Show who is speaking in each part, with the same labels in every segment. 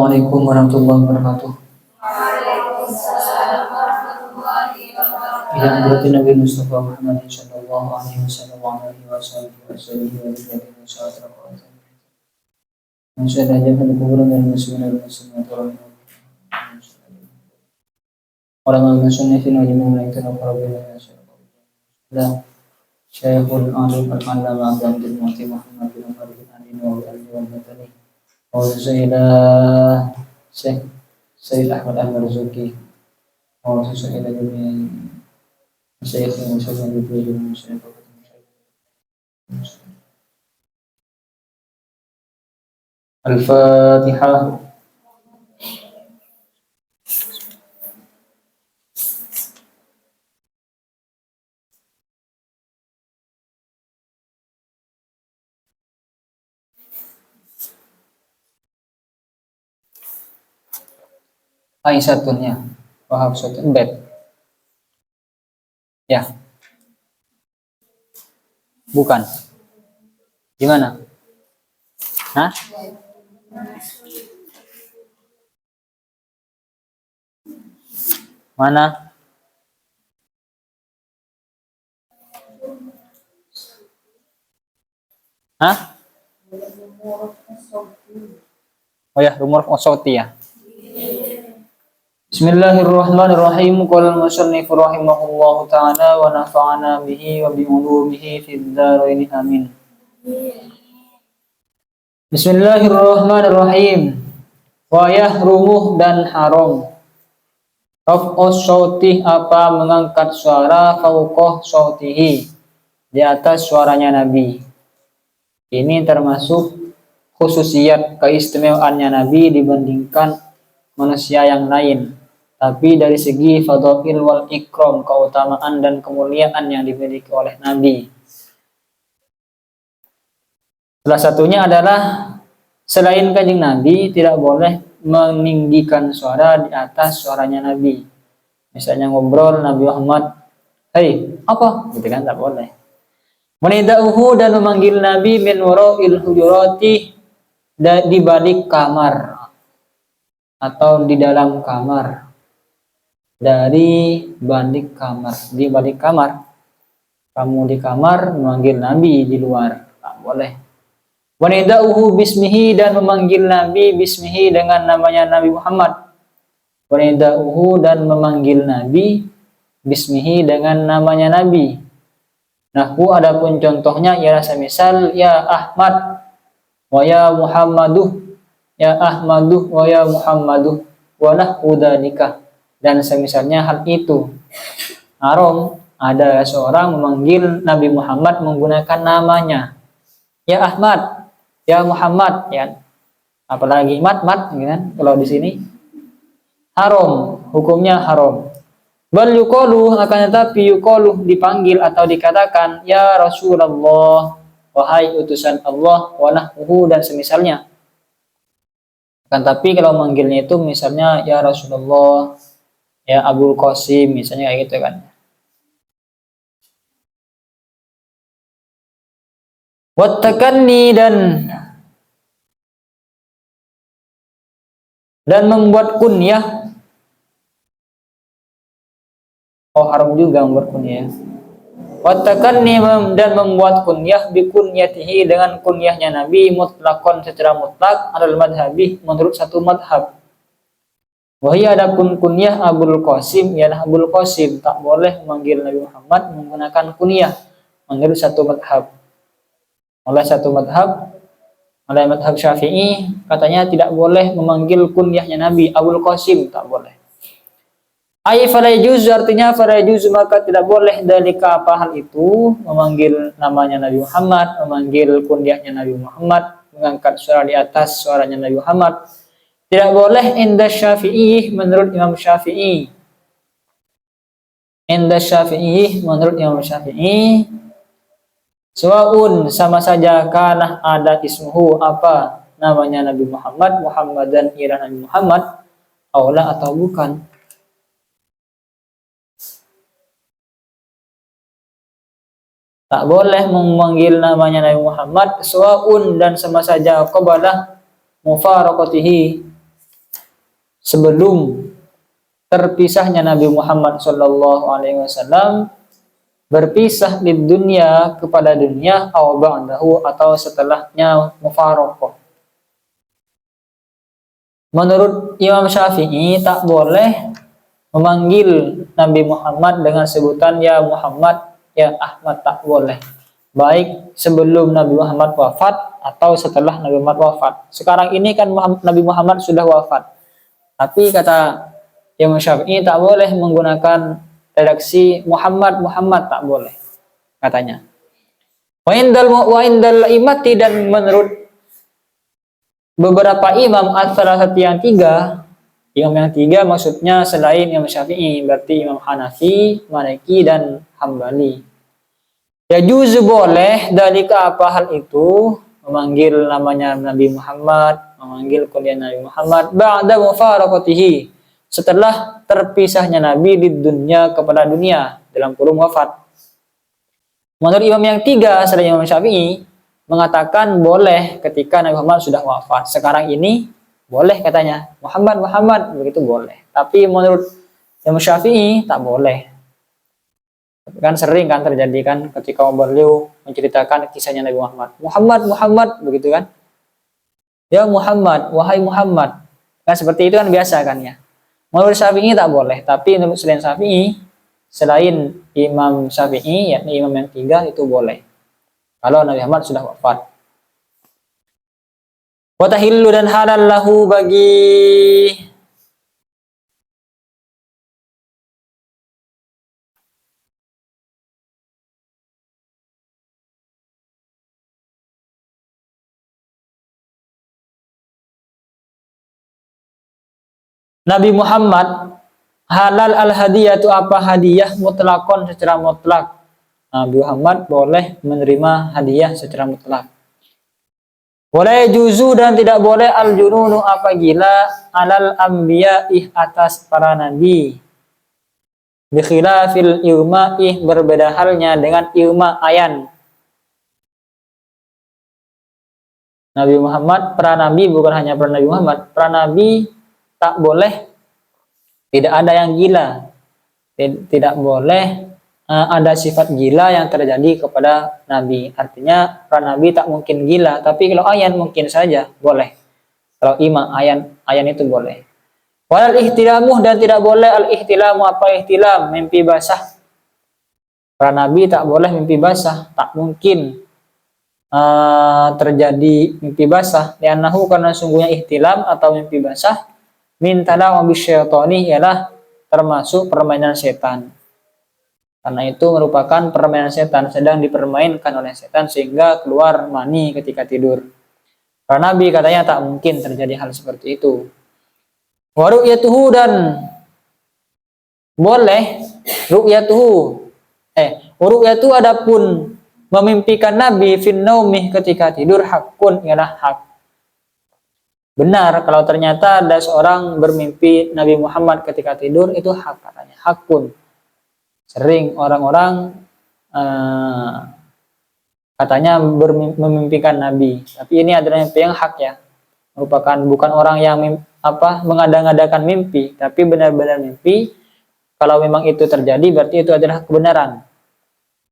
Speaker 1: Assalamualaikum warahmatullahi wabarakatuh.
Speaker 2: Waalaikumsalam warahmatullahi wabarakatuh.
Speaker 1: Ila hadratin Nabi Mustafa Muhammad sallallahu alaihi wasallam wa alihi wasallam wa alihi wasallam. Masyaallah jangan kuburan dan muslimin orang muslimin wa jami'in kita qarabina masyaallah. Syekhul Alim Al-Allama Abdul Muti Muhammad bin Umar bin Ali wa alihi wa sahbihi. Wa Sayyidah Syekh Sayyid Ahmad Al-Marzuki. Wa Sayyidah Jami Syekh Musa bin Abdul Musa. Al-Fatihah. Aisyatun Wahab satun bed. Ya. Bukan. Gimana? Hah? Mana? Hah? Oh ya, rumor sauti ya. Bismillahirrahmanirrahim. Qala al-musannif rahimahullahu ta'ala wa nafa'ana bihi wa bi ulumihi fid dharain amin. Bismillahirrahmanirrahim. Wa yahrumu dan haram raf'us sauti apa mengangkat suara fauqah sautihi di atas suaranya Nabi. Ini termasuk khususiyat keistimewaannya Nabi dibandingkan manusia yang lain. Tapi dari segi fadhil wal ikram, keutamaan dan kemuliaan yang dimiliki oleh Nabi. Salah satunya adalah selain kanjeng Nabi tidak boleh meninggikan suara di atas suaranya Nabi. Misalnya ngobrol Nabi Muhammad, "Hei, apa?" gitu kan, tak boleh. Menidauhu dan memanggil Nabi min wara'il hujurati di balik kamar atau di dalam kamar. Dari balik kamar, di balik kamar. Kamu di kamar memanggil Nabi di luar, tak boleh. Wanidauhu bismihi dan memanggil Nabi bismihi dengan namanya Nabi Muhammad. Wanidauhu dan memanggil Nabi bismihi dengan namanya Nabi. Nahwu adapun contohnya ialah semisal ya Ahmad wa ya Muhammaduh, ya Ahmaduh wa ya Muhammaduh wa nahwu dzalika. Dan semisalnya hal itu. Haram ada seorang memanggil Nabi Muhammad menggunakan namanya. Ya Ahmad, ya Muhammad, ya. Apalagi mat kan? Kalau di sini haram, hukumnya haram. Bal yuqalu, akan tetapi yuqalu dipanggil atau dikatakan ya Rasulullah, wahai utusan Allah, wa nahwu dan semisalnya. Akan tapi kalau manggilnya itu misalnya ya Rasulullah, ya Abul Qasim misalnya kayak gitu kan. Wattakanni dan membuat kunyah. Oh, haram juga membuat kunyah. Wattakanni dan membuat kunyah bi kunyatihi dengan kunyahnya Nabi mutlaqan secara mutlak alal madhabi menurut satu madhab. Wahai adapun kunyah Abul Qasim ialah Abul Qasim, tak boleh memanggil Nabi Muhammad menggunakan kunyah menurut satu madhab. Oleh madhab Syafi'i katanya tidak boleh memanggil kunyahnya Nabi Abul Qasim, tak boleh. Ai fala yajuz artinya fala yajuz maka tidak boleh dalika apa hal itu memanggil namanya Nabi Muhammad, memanggil kunyahnya Nabi Muhammad, mengangkat suara di atas suaranya Nabi Muhammad. Tidak boleh inda Syafi'i menurut Imam Syafi'i. Inda Syafi'i menurut Imam Syafi'i suwaun sama saja kana ada ismuhu apa namanya Nabi Muhammad Muhammadan ira Nabi Muhammad aula atau bukan. Tak boleh memanggil namanya Nabi Muhammad suwaun dan sama saja qabala mufaraqatihi sebelum terpisahnya Nabi Muhammad SAW berpisah di dunia kepada dunia atau setelahnya mufaraqah. Menurut Imam Syafi'i tak boleh memanggil Nabi Muhammad dengan sebutan ya Muhammad, ya Ahmad, tak boleh. Baik sebelum Nabi Muhammad wafat atau setelah Nabi Muhammad wafat. Sekarang ini kan Nabi Muhammad sudah wafat. Tapi kata Imam Syafi'i tak boleh menggunakan redaksi Muhammad, tak boleh katanya. Wa indal imati, dan menurut beberapa imam salah satu yang tiga, imam yang tiga maksudnya selain Imam Syafi'i, berarti Imam Hanafi, Maliki, dan Hambali. Ya juzu boleh dalika apa hal itu, memanggil namanya Nabi Muhammad, memanggil kuliah Nabi Muhammad ba'da mufaraqatihi, setelah terpisahnya Nabi di dunia kepada dunia dalam kurun wafat. Menurut imam yang tiga selain Imam Syafi'i mengatakan boleh ketika Nabi Muhammad sudah wafat. Sekarang ini boleh katanya Muhammad begitu boleh. Tapi menurut Imam Syafi'i tak boleh. Kan sering kan terjadi kan ketika beliau menceritakan kisahnya Nabi Muhammad begitu kan. Ya Muhammad, wahai Muhammad. Kan seperti itu kan biasa kan ya. Menurut Syafi'i tak boleh, tapi menurut selain Imam Syafi'i, yakni imam yang tiga, itu boleh. Kalau Nabi Muhammad sudah wafat. Wa tahillu, dan halal lahu bagi Nabi Muhammad halal al-hadiyatu, apa hadiah mutlakon secara mutlak. Nabi Muhammad boleh menerima hadiah secara mutlak. Boleh juzu, dan tidak boleh al-jununu, apa gila, alal anbiya'i, atas para nabi. Bikhilafil irma'ih, berbeda halnya dengan irma ayan. Nabi Muhammad, para nabi, bukan hanya para Nabi Muhammad, para nabi tak boleh, tidak ada yang gila, tidak boleh ada sifat gila yang terjadi kepada nabi. Artinya para nabi tak mungkin gila, tapi kalau ayan mungkin saja boleh. Kalau ima ayan itu boleh. Wal ihtilamu, dan tidak boleh al ihtilamu, apa ihtilam, mimpi basah. Para nabi tak boleh mimpi basah, tak mungkin terjadi mimpi basah. Li'annahu, karena sungguhnya ihtilam atau mimpi basah min talawa bisyaitani, ialah termasuk permainan setan. Karena itu merupakan permainan setan, sedang dipermainkan oleh setan sehingga keluar mani ketika tidur. Para nabi katanya tak mungkin terjadi hal seperti itu. Wa ru'yatuhu, dan boleh ru'yatuhu ru'yatuhu, adapun memimpikan nabi fin naumih, ketika tidur, hakun, ialah hak. Benar kalau ternyata ada seorang bermimpi Nabi Muhammad ketika tidur, itu hak katanya, hakun. Sering orang-orang katanya memimpikan Nabi, tapi ini adalah mimpi yang hak ya, merupakan bukan orang yang mengada-ngadakan mimpi, tapi benar-benar mimpi. Kalau memang itu terjadi, berarti itu adalah kebenaran.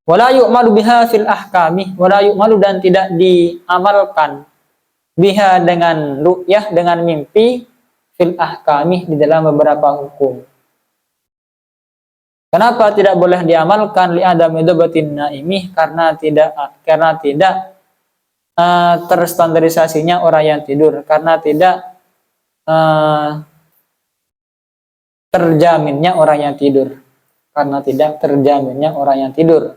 Speaker 1: Wala yu'malu biha fil ahkami, wala yu'malu, dan tidak diamalkan biha, dengan ru'yah, dengan mimpi, fil ahkami, di dalam beberapa hukum. Kenapa tidak boleh diamalkan? Li'adami dhabatin naimih, karena tidak terstandarisasinya orang yang tidur, karena tidak terjaminnya orang yang tidur,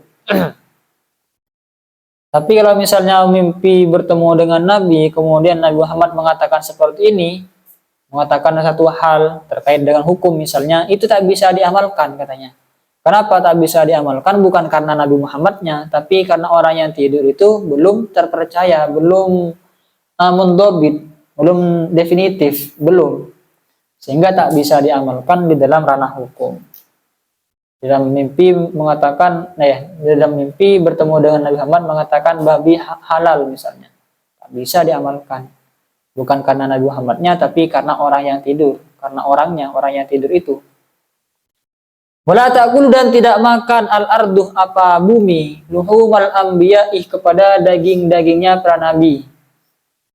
Speaker 1: Tapi kalau misalnya mimpi bertemu dengan Nabi, kemudian Nabi Muhammad mengatakan seperti ini, mengatakan satu hal terkait dengan hukum misalnya, itu tak bisa diamalkan katanya. Kenapa tak bisa diamalkan? Bukan karena Nabi Muhammadnya, tapi karena orang yang tidur itu belum terpercaya, belum mundobit, belum definitif, belum. Sehingga tak bisa diamalkan di dalam ranah hukum. Dalam mimpi mengatakan, dalam mimpi bertemu dengan Nabi Muhammad mengatakan babi halal misalnya, tak bisa diamalkan. Bukan karena Nabi Muhammadnya, tapi karena orang yang tidur. karena orang yang tidur itu. Wala ta'kulu dan tidak makan al-arduh apa bumi luhumal anbiya'i kepada daging-dagingnya para nabi.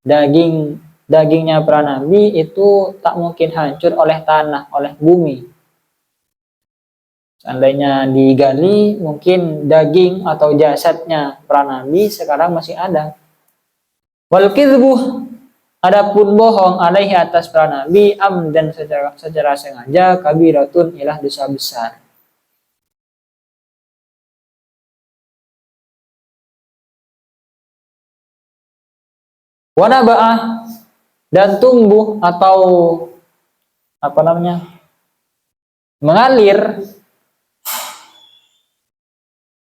Speaker 1: Dagingnya para nabi itu tak mungkin hancur oleh tanah, oleh bumi. Seandainya digali, mungkin daging atau jasadnya para nabi sekarang masih ada. Wal kizbuh adapun bohong alaihi atas para nabi amdan secara sengaja kabiratun ilah dosa besar. Wanaba'ah dan tumbuh atau apa namanya mengalir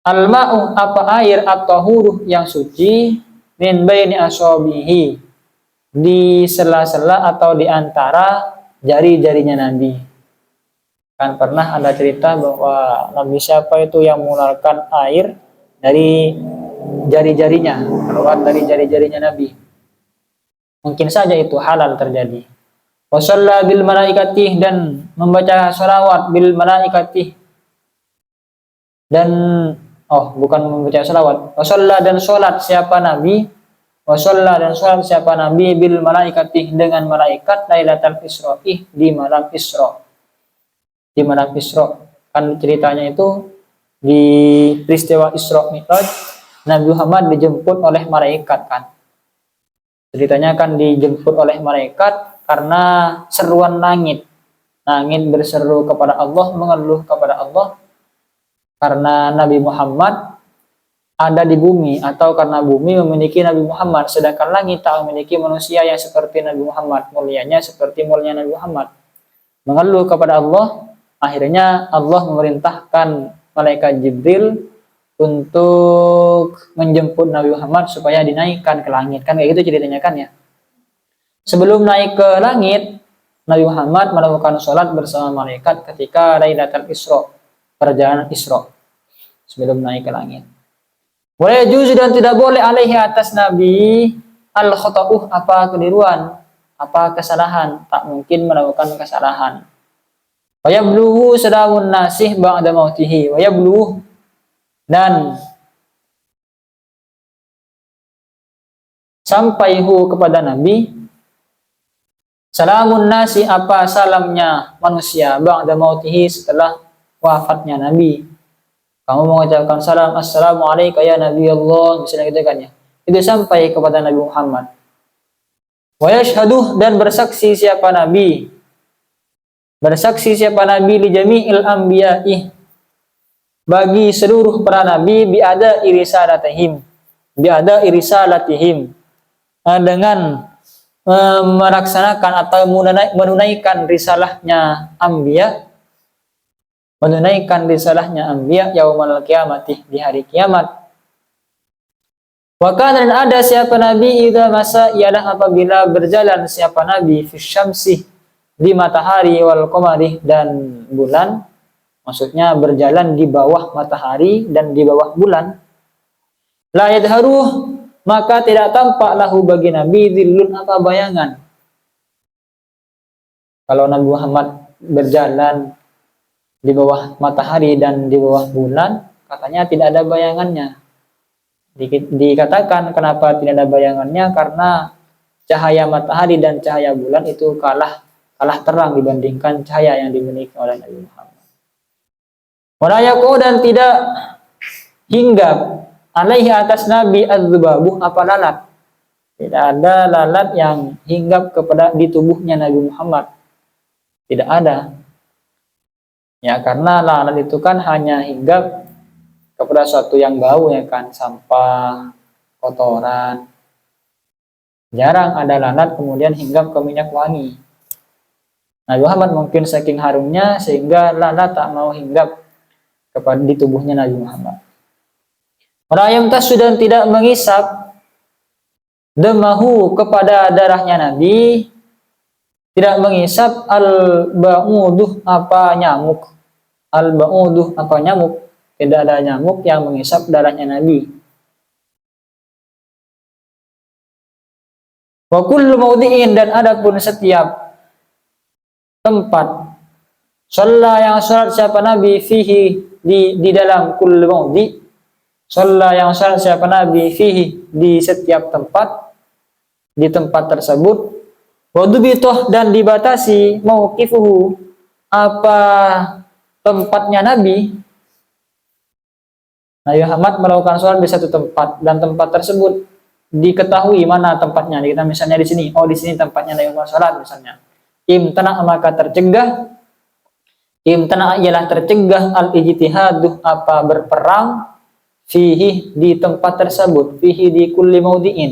Speaker 1: al-ma'u apa air atau huruf yang suci min baini asabihi di sela-sela atau di antara jari-jarinya Nabi. Kan pernah ada cerita bahwa Nabi siapa itu yang mengeluarkan air dari jari-jarinya, keluar dari jari-jarinya Nabi. Mungkin saja itu halal terjadi. Wa shalla bil malaikati dan membaca shalawat bil malaikati dan bukan membaca shalawat. Wa shalla dan sholat siapa Nabi? Wa shalla dan sholat siapa Nabi bil malaikati dengan malaikat Lailatul Isra'i di malam Isra. Di malam Isra kan ceritanya itu di peristiwa Isra Mi'raj Nabi Muhammad dijemput oleh malaikat kan. Ceritanya kan dijemput oleh malaikat karena seruan langit. Langit berseru kepada Allah, mengeluh kepada Allah karena Nabi Muhammad ada di bumi atau karena bumi memiliki Nabi Muhammad sedangkan langit tak memiliki manusia yang seperti Nabi Muhammad, mulianya seperti mulianya Nabi Muhammad. Mengeluh kepada Allah, akhirnya Allah memerintahkan malaikat Jibril untuk menjemput Nabi Muhammad supaya dinaikkan ke langit. Kan kayak gitu ceritanya kan ya. Sebelum naik ke langit, Nabi Muhammad melakukan sholat bersama malaikat ketika Lailatul Isra, perjalanan Isra, sebelum naik ke langit. Wa yajuzu dan tidak boleh alaihi atas Nabi al-khata'uh apa keliruan, apa kesalahan, tak mungkin melakukan kesalahan. Wa yablughu sadamun nasih ba'da mautihi, wa yablughu dan sampai kepada Nabi salamun nasi apa salamnya manusia ba'da mautihi setelah wafatnya Nabi. Kamu mengucapkan salam assalamualaikum ya Nabi Allah misalnya gitu kan ya. Itu sampai kepada Nabi Muhammad. Wa yashhadu dan bersaksi siapa Nabi. Bersaksi siapa Nabi li jami'il anbiya'i bagi seluruh para nabi biada irisalatihim dengan melaksanakan atau menunaikan risalahnya anbiya yaumal qiyamati di hari kiamat. Wa kana dan ada siapa nabi idza masa ialah apabila berjalan siapa nabi fi syamsi di matahari wal qamari dan bulan. Maksudnya berjalan di bawah matahari dan di bawah bulan. La yadharuh maka tidak tampak lahu bagi Nabi dhillun apa bayangan. Kalau Nabi Muhammad berjalan di bawah matahari dan di bawah bulan, katanya tidak ada bayangannya. Dikatakan kenapa tidak ada bayangannya karena cahaya matahari dan cahaya bulan itu kalah terang dibandingkan cahaya yang dimiliki oleh Nabi Muhammad. Walayaku dan tidak hinggap alaihi atas Nabi az-zubabuh apa lalat. Tidak ada lalat yang hinggap kepada di tubuhnya Nabi Muhammad. Tidak ada. Ya karena lalat itu kan hanya hinggap kepada suatu yang bau ya kan, sampah, kotoran. Jarang ada lalat kemudian hinggap ke minyak wangi. Nabi Muhammad mungkin saking harumnya sehingga lalat tak mau hinggap kepada di tubuhnya Nabi Muhammad. Rayam tas sudah tidak mengisap demahu kepada darahnya Nabi, tidak mengisap al-ba'uduh apa nyamuk. Al-ba'uduh apa nyamuk, tidak ada nyamuk yang mengisap darahnya Nabi. Wa kullu maudi'in dan adapun setiap tempat. Shalla yang salat siapa Nabi fihi di dalam kulli maudi. Shalla yang salat siapa Nabi fihi di setiap tempat, di tempat tersebut. Wadubitoh dan dibatasi mauqifuhu apa tempatnya Nabi. Nabi Muhammad melakukan sholat di satu tempat dan tempat tersebut diketahui mana tempatnya. Kita misalnya di sini, oh di sini tempatnya Nabi Muhammad sholat misalnya. Imtana maka tercegah. Imtana ialah tercegah al-ijtihadu apa berperang fihi di tempat tersebut, fihi di kulli maudiin.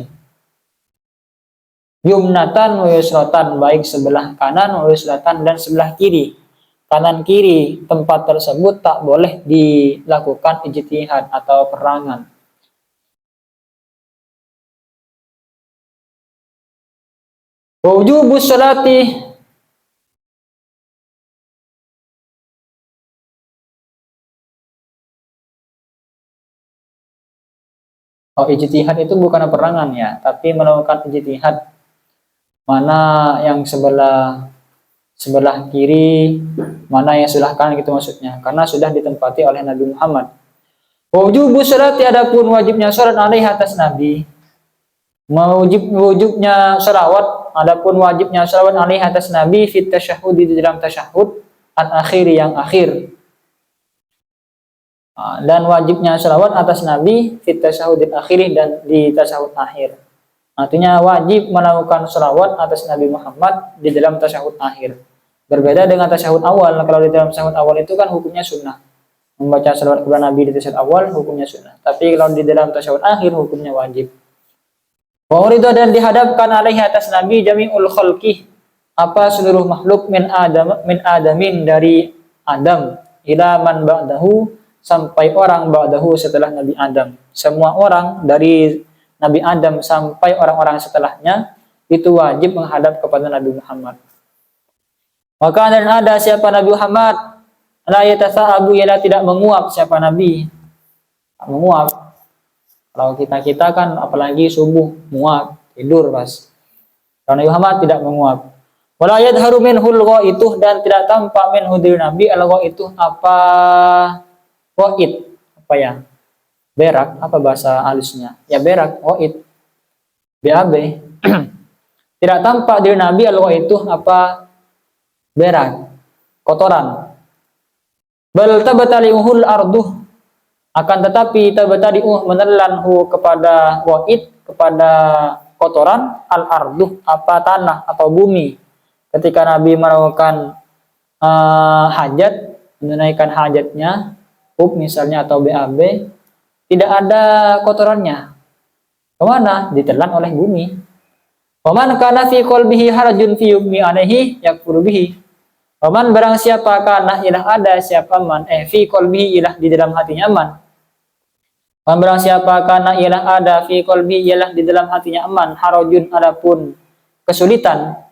Speaker 1: Yumnatan wa yusratan baik sebelah kanan wa yusratan dan sebelah kiri. Kanan kiri tempat tersebut tak boleh dilakukan ijtihad atau perangan. Wujubus sholati ijtihad itu bukan perangan ya, tapi melakukan ijtihad mana yang sebelah kiri, mana yang sebelah kanan gitu maksudnya, karena sudah ditempati oleh Nabi Muhammad. Wujubus sholati adapun wajibnya sholat alaihi atas Nabi, wujubnya sholawat adapun wajibnya sholawat alaihi atas Nabi fit tasyahud di dalam tasyahud al akhir yang akhir. Dan wajibnya sholawat atas Nabi fit tasyahudil akhir dan di tasyahud akhir. Artinya wajib melakukan sholawat atas Nabi Muhammad di dalam tasyahud akhir. Berbeda dengan tasyahud awal. Kalau di dalam tasyahud awal itu kan hukumnya sunnah. Membaca sholawat kepada Nabi di tasyahud awal hukumnya sunnah. Tapi kalau di dalam tasyahud akhir hukumnya wajib. Wa urida dan dihadapkan alaihi atas Nabi jami'ul khalqi apa seluruh makhluk min adamin dari Adam ila man ba'dahu sampai orang ba'dahu setelah Nabi Adam. Semua orang dari Nabi Adam sampai orang-orang setelahnya itu wajib menghadap kepada Nabi Muhammad. Maka dan ada siapa Nabi Muhammad la yatasa'abu ialah tidak menguap siapa Nabi. Menguap. Kalau kita kan apalagi subuh muap, tidur pas. Kalau Nabi Muhammad tidak menguap. Wala yadharu minhul ghaitu dan tidak tampak minhu dari Nabi al-ghaitu apa ghaid apa ya? Berak, apa bahasa halusnya? Ya berak, ghaid. BAB. Tidak tampak dari Nabi al-ghaitu apa berak, kotoran. Bal tabatali'uhul arduh akan tetapi tabatali'uh menelanhu kepada ghaid, kepada kotoran al-arduh apa tanah atau bumi. Ketika Nabi melakukan hajat, menunaikan hajatnya, misalnya atau BAB, tidak ada kotorannya. Kemana? Ditelan oleh bumi. Waman kana fi qalbihi harajun fi yumi alaihi yakfuru bihi. Waman barang siapa kana ilah ada siapa man fi qalbihi ilah di dalam hatinya aman. Waman barang siapa kana ilah ada fi qalbihi ilah di dalam hatinya aman harajun adapun kesulitan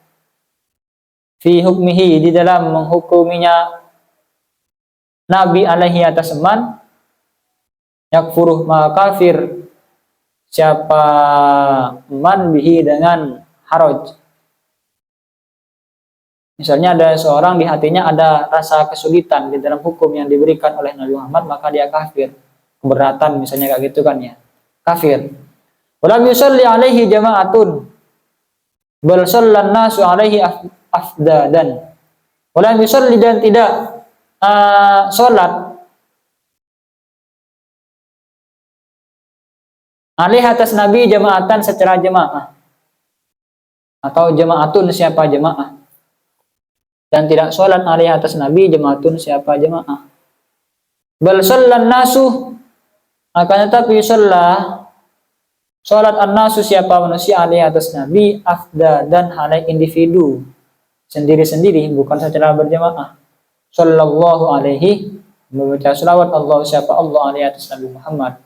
Speaker 1: fi hukmihi di dalam menghukuminya Nabi alaihi atas aman yakfuruh maka kafir siapa man bihi dengan haraj. Misalnya ada seorang di hatinya ada rasa kesulitan di dalam hukum yang diberikan oleh Nabi Muhammad maka dia kafir. Keberatan misalnya kayak gitu kan ya. Kafir. Walam yusalli alaihi jama'atun bal sallan nasu alaihi afdadan. Walam yusalli dan tidak salat alih atas Nabi jamaatan secara jemaah atau jemaatun siapa jemaah dan tidak sholat alih atas Nabi jemaatun siapa jemaah. Bal shollan nasu akan tetapi sholat an-nasu siapa manusia alih atas Nabi afda dan halai individu sendiri-sendiri bukan secara berjemaah. Sallallahu alaihi membaca selawat Allah siapa Allah alih atas Nabi Muhammad.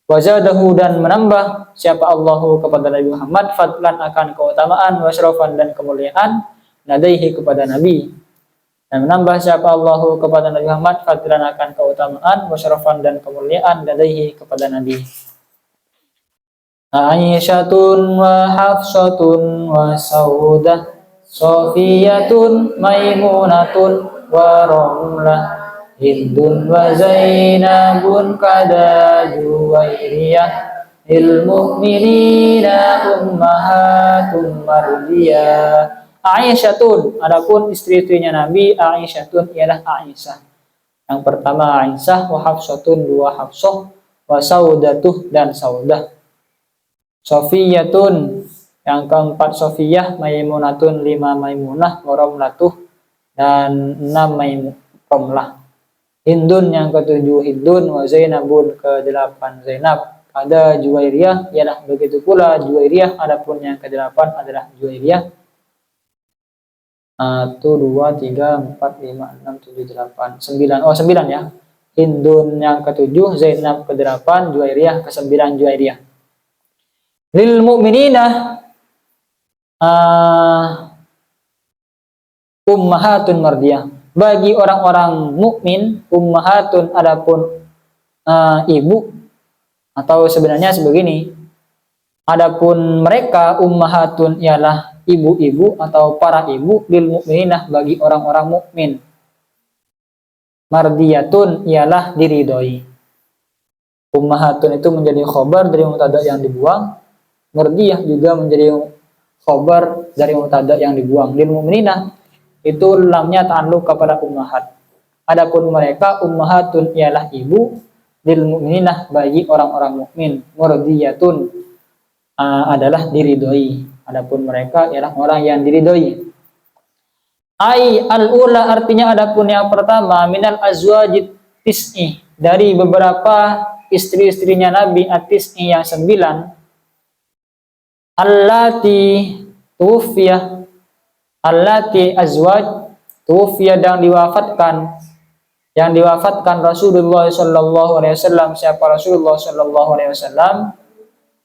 Speaker 1: Wazadahu dan menambah siapa Allahu kepada Nabi Muhammad fadlan akan keutamaan wasyrafan dan kemuliaan nadaihi kepada Nabi dan menambah siapa Allahu kepada Nabi Muhammad fadlan akan keutamaan wasyrafan dan kemuliaan nadaihi kepada Nabi. Aisyatun wa Hafsatun wa Saudah Sofiyatun Maimunatun wa Romlah Hindun wa Zainabun kada Juwairiyah lil mu'minina ummahatum mardiyah. Aisyatun, adapun istri-istrinya Nabi Aisyatun ialah Aisyah. Yang pertama Aisyah, wa Hafsatun dua Hafsah, wa Saudatuh dan Saudah. Sofiyatun, yang keempat Sofiyah, Maimunatun lima Maimunah, wa Romlatuh dan enam Romlah. Hindun yang ketujuh Hindun, wa Zainabun ke-8 Zainab. Ada Juwairiyah, ialah begitu pula Juwairiyah, adapun yang ke-8 adalah Juwairiyah. 1, 2, 3, 4, 5, 6, 7, 8, 9. Oh, 9 ya. Hindun yang ke-7, Zainab ke-8, Juwairiyah ke-9 Juwairiyah. Lil mu'minina ummahatun mardiyah. Bagi orang-orang mukmin, ummahatun adapun ibu, atau sebenarnya sebegini. Adapun mereka ummahatun ialah ibu-ibu atau para ibu, lil mukminah bagi orang-orang mukmin. Mardiyatun ialah diridhoi. Ummahatun itu menjadi khobar dari mubtada yang dibuang. Mardiyah juga menjadi khobar dari mubtada yang dibuang. Lil mukminah itu lamnya ta'alluq kepada ummahat. Adapun mereka ummahatun ialah ibu, lil mukminah bagi orang-orang mukmin. Mardiyatun adalah diridhoi. Adapun mereka ialah orang yang diridhoi. Ai al-ula artinya adapun yang pertama minal azwajit tis'i, dari beberapa istri-istrinya Nabi at-tis'i yang 9, allati tuwfiyah, allati azwaj tuwfiyah yang diwafatkan Rasulullah sallallahu alaihi wasallam. Siapa Rasulullah sallallahu alaihi wasallam?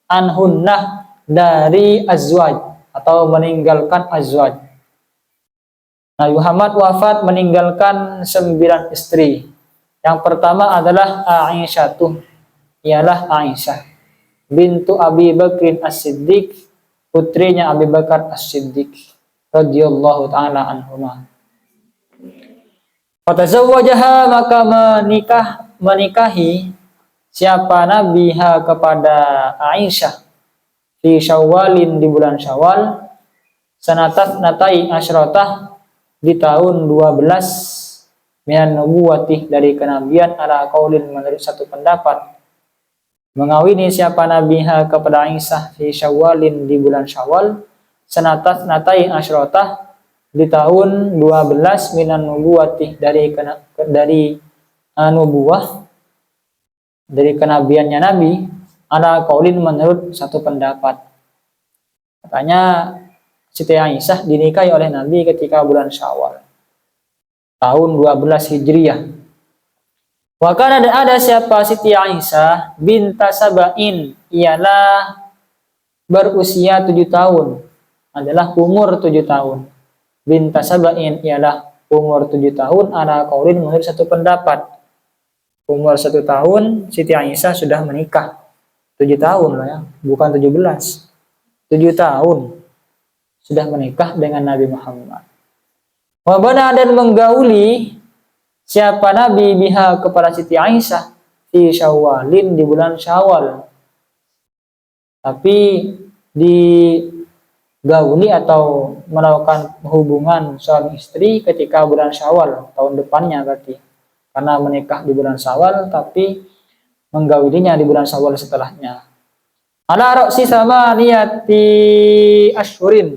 Speaker 1: Anhunnah, dari azwaj atau meninggalkan azwaj. Nabi Muhammad wafat meninggalkan 9 istri. Yang pertama adalah Aisyatuh, ialah Aisyah bintu Abi Bakrin As-Siddiq, putrinya Abi Bakar As-Siddiq radhiyallahu taala anhuma. Fatazawwajaha, maka menikahi siapa Nabi kepada Aisyah di Syawalin, di bulan Syawal, sanatat natai asyrotah, di tahun 12 minan nubuwatih, dari kenabian, ala qaulin menurut satu pendapat. Mengawini siapa Nabi kepada Aisyah di Syawalin, di bulan Syawal, sanatat natai asyrotah, di tahun 12 minan nubuwatih, dari nubuwah, dari kenabiannya Nabi, ala qaulin menurut satu pendapat. Katanya Siti Aisyah dinikahi oleh Nabi ketika bulan Syawal tahun 12 Hijriah. Wakana, dan ada siapa Siti Aisyah binta Sabain, ialah berusia 7 tahun, adalah umur 7 tahun. Binta Sabain ialah umur 7 tahun, ala qaulin menurut satu pendapat. Umur 1 tahun Siti Aisyah sudah menikah. 7 tahun lah ya, bukan 17. 7 tahun sudah menikah dengan Nabi Muhammad. Wabana, dan menggauli siapa Nabi biha kepada Siti Aisyah di Syawalin, di bulan Syawal. Tapi digauli atau melakukan hubungan suami istri ketika bulan Syawal tahun depannya berarti. Karena menikah di bulan Syawal tapi menggaulinya di bulan Syawal setelahnya. Ala roksi sama niyati asyurin,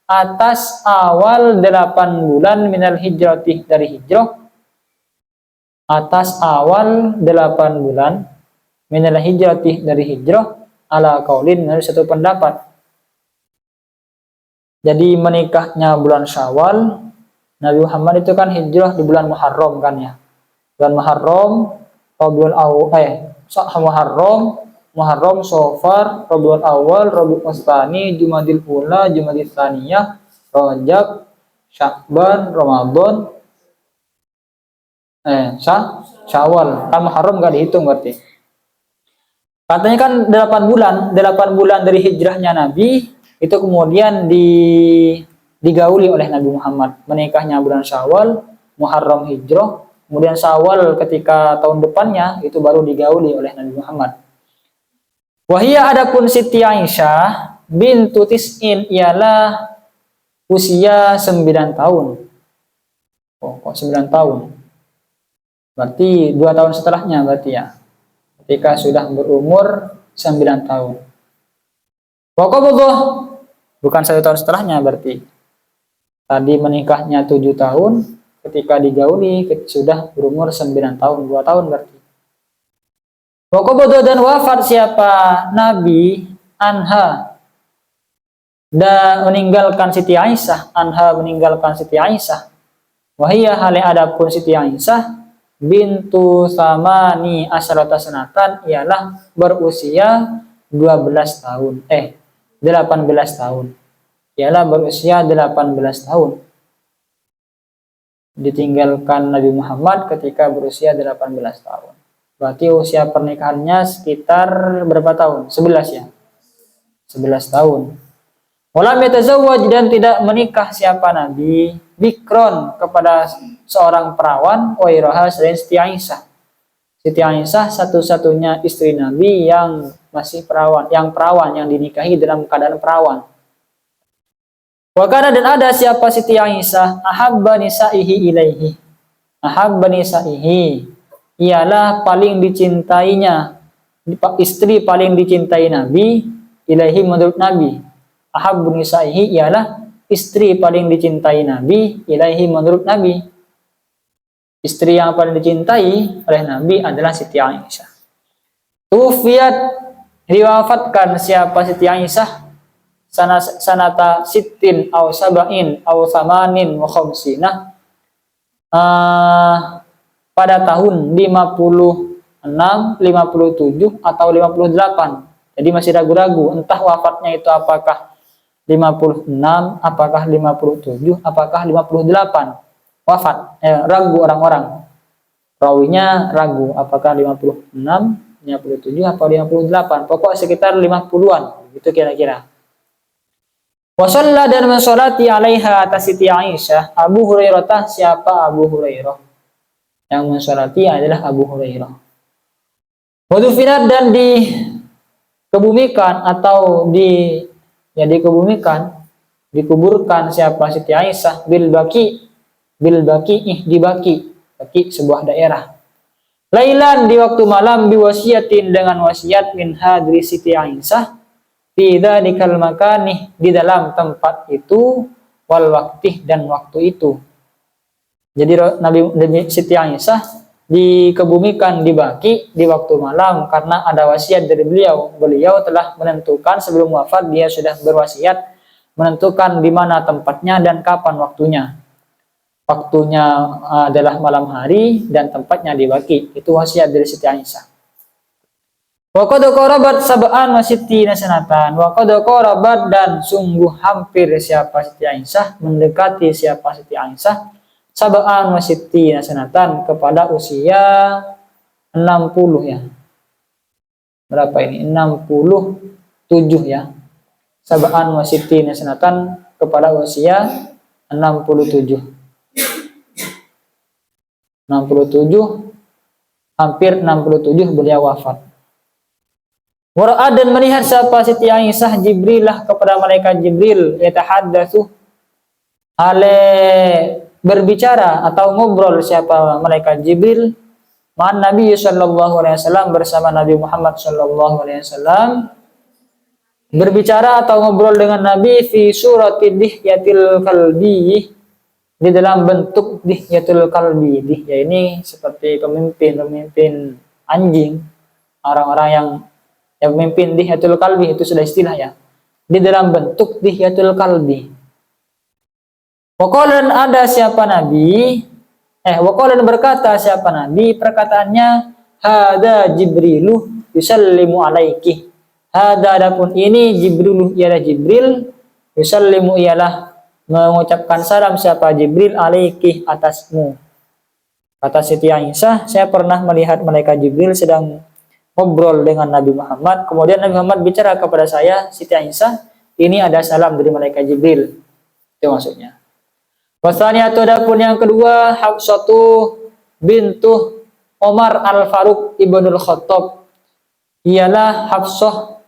Speaker 1: atas awal 8 bulan minal hijrati, dari hijrah. Atas awal 8 bulan minal hijrati, dari hijrah, ala qaulin menurut satu pendapat. Jadi menikahnya bulan Syawal, Nabi Muhammad itu kan hijrah di bulan Muharram kan ya. Bulan Muharram, Rabiul Awal, Muharram, Safar, Rabiul Awal, Rabiul Tsani, Jumadil Ula, Jumadil Tsaniyah, Rajab, Sya'ban, Ramadan, Syawal. Kan Muharram enggak dihitung berarti. Katanya kan 8 bulan dari hijrahnya Nabi itu kemudian digauli oleh Nabi Muhammad. Menikahnya bulan Syawal, Muharram Hijrah, kemudian Syawal ketika tahun depannya itu baru digauli oleh Nabi Muhammad. Wahia adapun Siti Aisyah bintu Tis'in ialah usia 9 tahun. Oh, kok 9 tahun? Berarti 2 tahun setelahnya berarti ya. Ketika sudah berumur 9 tahun. Waqabadhah bukan 1 tahun setelahnya berarti. Tadi menikahnya 7 tahun, ketika digauli sudah berumur 9 tahun, 2 tahun berarti. Waqabadhah dan wafat siapa? Nabi anha dan meninggalkan Siti Aisyah, anha meninggalkan Siti Aisyah. Wahia hale adapun Siti Aisyah bintu samani asyarata sanatan ialah berusia 12 tahun. 18 tahun. Ialah berusia 18 tahun. Ditinggalkan Nabi Muhammad ketika berusia 18 tahun. Berarti usia pernikahannya sekitar berapa tahun? 11 ya. 11 tahun. Walam yatazawwaj dan tidak menikah siapa Nabi bikron kepada seorang perawan wairaha selain Siti Aisyah. Siti Aisyah satu-satunya istri Nabi yang masih perawan, yang dinikahi dalam keadaan perawan. Wakana dan ada siapa Siti Aisyah ahabba nisaihi ilaihi. Ahabba nisaihi ialah paling dicintainya, istri paling dicintai Nabi ilaihi menurut Nabi. Ahabbu nisaihi ialah istri paling dicintai Nabi ilaihi menurut Nabi. Istri yang paling dicintai oleh Nabi adalah Siti Aisyah. Tufiyat diwafatkan siapa Siti Aisyah sanata sittin aw sab'in aw samanin wa khamsina pada tahun 56, 57 atau 58. Jadi masih ragu-ragu entah wafatnya itu apakah 56, apakah 57, apakah 58 wafat. Ragu orang-orang. Rawinya ragu apakah 56, 57 atau 58. Pokok sekitar 50-an gitu kira-kira. Wasalla dan mensolati alaiha atas Siti Aisyah Abu Hurairah. Siapa Abu Hurairah? Yang mensolati adalah Abu Hurairah. Wadufinat dan dikebumikan atau dikuburkan siapa Siti Aisyah bil baki di baki sebuah daerah. Lailan di waktu malam biwasiatin dengan wasiat min hadri Siti Aisyah fi dzalikal makani di dalam tempat itu wal waqti dan waktu itu. Jadi Nabi Siti Aisyah dikebumikan di baki di waktu malam karena ada wasiat dari beliau. Beliau telah menentukan sebelum wafat dia sudah berwasiat menentukan di mana tempatnya dan kapan waktunya. Waktunya adalah malam hari dan tempatnya di baki. Itu wasiat dari Siti Aisyah. Wa qad qarabat sab'an wa sittina sanatan. Wa qad qarabat dan sungguh hampir siapa Siti Aisyah mendekati siapa Siti Aisyah sab'an wa sittina sanatan kepada usia 60 ya. Berapa ini? 67 ya. Sab'an wa sittina sanatan kepada usia 67. 67 hampir 67 beliau wafat. Wara'a dan melihat siapa Siti Aisyah Jibrilah kepada malaikat Jibril yatahaddatsu ale berbicara atau ngobrol siapa malaikat Jibril ma'an Nabi sallallahu alaihi wasallam bersama Nabi Muhammad sallallahu alaihi wasallam berbicara atau ngobrol dengan Nabi fi surati dihyatil kalbi di dalam bentuk dihyatul kalbi. Dihya ini seperti pemimpin anjing, orang-orang yang memimpin dihyatul kalbi itu sudah istilah ya. Di dalam bentuk dihyatul kalbi. Waqalan ada siapa Nabi? Waqalan berkata siapa Nabi? Perkataannya hada Jibrilu yusallimu alaiki. Hada adapun ini Jibrilu ialah Jibril, yusallimu ialah mengucapkan salam siapa Jibril alaiki atasmu. Kata Siti Aisyah, saya pernah melihat malaikat Jibril sedang ngobrol dengan Nabi Muhammad. Kemudian Nabi Muhammad bicara kepada saya, Siti Aisyah, ini ada salam dari malaikat Jibril. Itu Itu maksudnya. Wasaniyatu adapun yang kedua, Hafsatu bintu Umar Al-Faruq Ibnul Khattab. Ialah Hafsah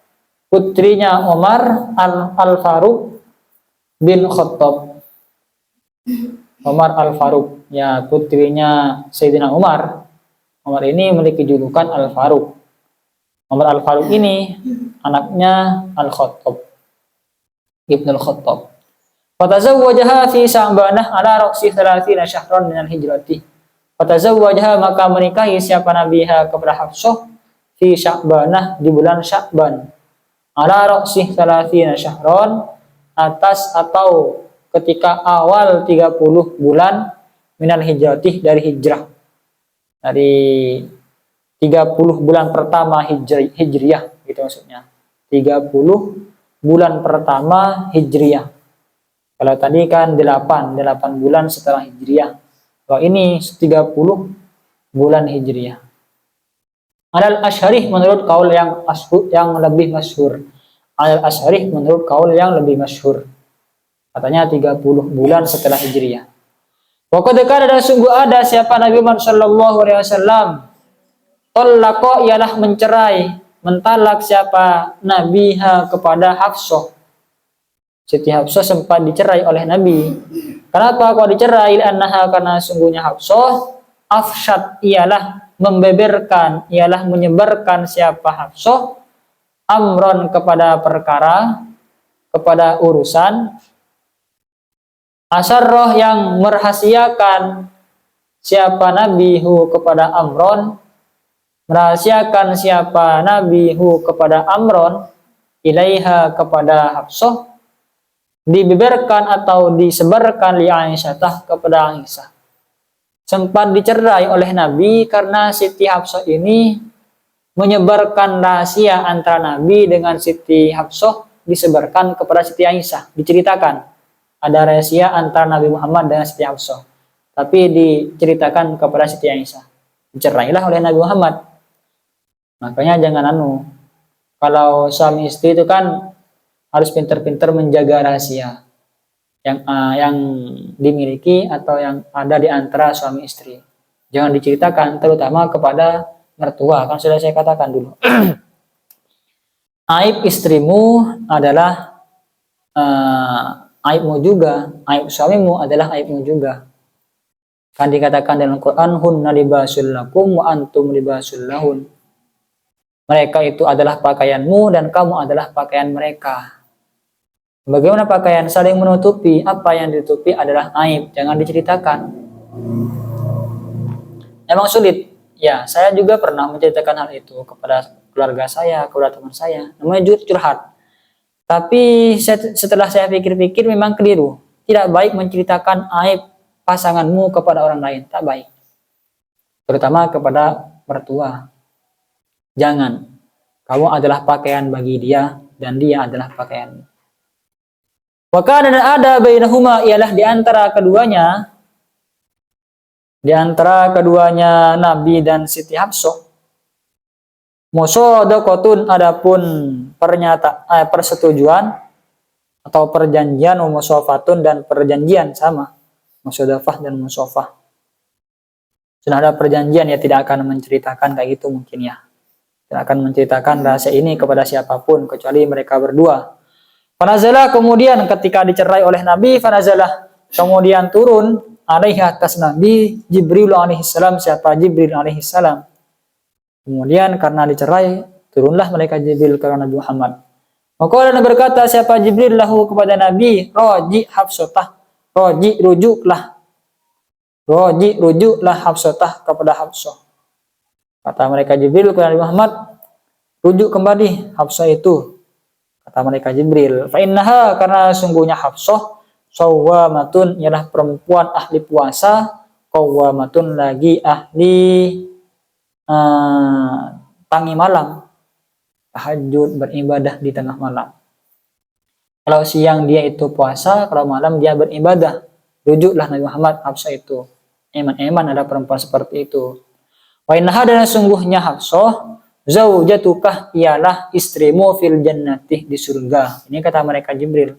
Speaker 1: putrinya Umar Al-Faruq bin Khattab. Umar Al-Faruq, ya putrinya Sayyidina Umar. Umar ini memiliki julukan Al-Faruq. Umar Al-Faruq ini anaknya Al-Khattab, Ibnul Khattab. Fatazawwajaha fi Sya'banah ala ra'si 30 syahran minal hijrati. Fatazawwajaha maka menikahi siapa nabiha kepada Hafsah fi Sya'banah di bulan Sya'ban. Ala ra'si 30 syahran atas atau ketika awal 30 bulan minal hijrati dari hijrah. Dari 30 bulan pertama hijriyah gitu maksudnya. 30 bulan pertama hijriyah. Kalau tadi kan 8 bulan setelah hijriyah. Kalau ini 30 bulan hijriyah. Alal asyharih menurut kaul yang lebih masyhur. Alal asyharih menurut kaul yang lebih masyhur. Katanya 30 bulan setelah hijriyah. Wa qad kana dan sungguh ada siapa Nabi Muhammad sallallahu alaihi wasallam talaqa ialah mencerai, mentalak siapa nabiha kepada Hafsah. Siti Hafsah sempat dicerai oleh Nabi. Kenapa kok dicerai? Annaha karena sungguhnya Hafsah afsyad ialah membeberkan, ialah menyebarkan siapa Hafsah amron kepada perkara, kepada urusan asarroh yang merahasiakan siapa nabihu kepada amron, merahasiakan siapa nabihu kepada amron ilaiha kepada Hafsah, dibeberkan atau disebarkan li Aisyah kepada Aisyah. Sempat dicerai oleh Nabi karena Siti Hafsah ini menyebarkan rahasia antara Nabi dengan Siti Hafsah, disebarkan kepada Siti Aisyah, diceritakan ada rahasia antara Nabi Muhammad dengan Siti Hafsah, tapi diceritakan kepada Siti Aisyah. Dicerailah oleh Nabi Muhammad. Makanya jangan kalau suami istri itu kan harus pintar-pintar menjaga rahasia yang dimiliki atau yang ada di antara suami istri. Jangan diceritakan terutama kepada mertua, kan sudah saya katakan dulu. Aib istrimu adalah aibmu juga, aib suamimu adalah aibmu juga. Kan dikatakan dalam Quran, hunna libasul lakum wa antum libasul lahun. Mereka itu adalah pakaianmu dan kamu adalah pakaian mereka. Bagaimana pakaian saling menutupi? Apa yang ditutupi adalah aib, jangan diceritakan. Memang sulit. Ya, saya juga pernah menceritakan hal itu kepada keluarga saya, kepada teman saya. Namanya curhat. Tapi setelah saya pikir-pikir memang keliru. Tidak baik menceritakan aib pasanganmu kepada orang lain, tak baik. Terutama kepada mertua. Jangan. Kamu adalah pakaian bagi dia dan dia adalah pakaianmu. Maka ada bainahuma ialah di antara keduanya Nabi dan Siti Hafsah musodaqatun adapun persetujuan atau perjanjian, musafatun dan perjanjian sama, musodafah dan musafah. Sudah ada perjanjian, ya tidak akan menceritakan kayak gitu mungkin ya. Tidak akan menceritakan rahasia ini kepada siapapun kecuali mereka berdua. Fanazalah kemudian ketika dicerai oleh Nabi, fanazalah kemudian turun alaihi atas Nabi Jibril alaihissalam, siapa Jibril alaihissalam. Kemudian karena dicerai turunlah malaikat Jibril kepada Nabi Muhammad. Maka dan berkata siapa Jibril lahu kepada Nabi, roji Hafsatah, roji rujuklah Hafsatah kepada Hafsah. Kata malaikat Jibril kepada Nabi Muhammad, rujuk kembali Hafsah itu. Kata malaikat Jibril, fa innaha karena sungguhnya Hafsah sawwamatun ialah perempuan ahli puasa, qawwamatun lagi ahli tangi malam, tahajud beribadah di tengah malam. Kalau siang dia itu puasa, kalau malam dia beribadah. Rujuklah Nabi Muhammad Hafsah itu. Eman ada perempuan seperti itu. Wa innaha dan sungguhnya Hafsah zaujatukah ialah istrimu fil jannati di surga. Ini kata mereka Jibril.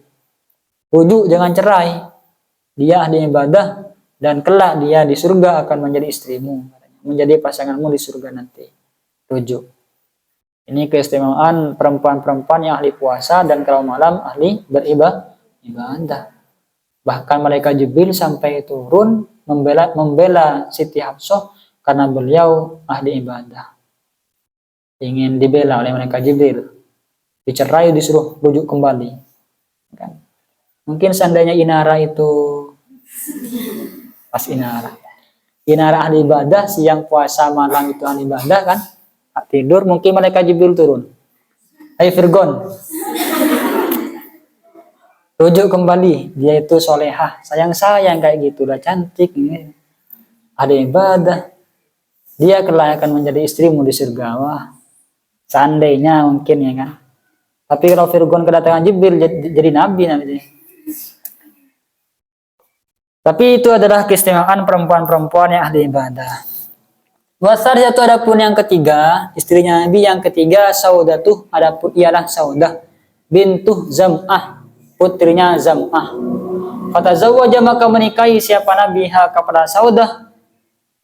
Speaker 1: Rujuk, jangan cerai. Dia ahli ibadah dan kelak dia di surga akan menjadi istrimu, menjadi pasanganmu di surga nanti. Rujuk. Ini keistimewaan perempuan-perempuan yang ahli puasa dan kalau malam ahli beribadah. Bahkan malaikat Jibril sampai turun membela Siti Hafsah karena beliau ahli ibadah. Ingin dibela oleh malaikat Jibril. Dicerai, disuruh rujuk kembali. Kan? Mungkin seandainya Inara itu pas Inara ahli ibadah, siang puasa, malam itu ahli ibadah kan, tidur mungkin malaikat Jibril turun. Hai Virgon, rujuk kembali, dia itu solehah, sayang kayak gitu, udah cantik, ini ahli ibadah, dia kelak akan menjadi istrimu di surga. Wah, seandainya mungkin ya kan. Tapi kalau Virgon kedatangan Jibril jadi nabi namanya. Tapi itu adalah keistimewaan perempuan-perempuan yang ahli ibadah. Wasar satu adapun yang ketiga, istrinya Nabi yang ketiga Saudatuh, adapun ialah Saudah bintuh Zam'ah, putrinya Zam'ah. Kata zawwaja maka menikahi siapa Nabi kepada Saudah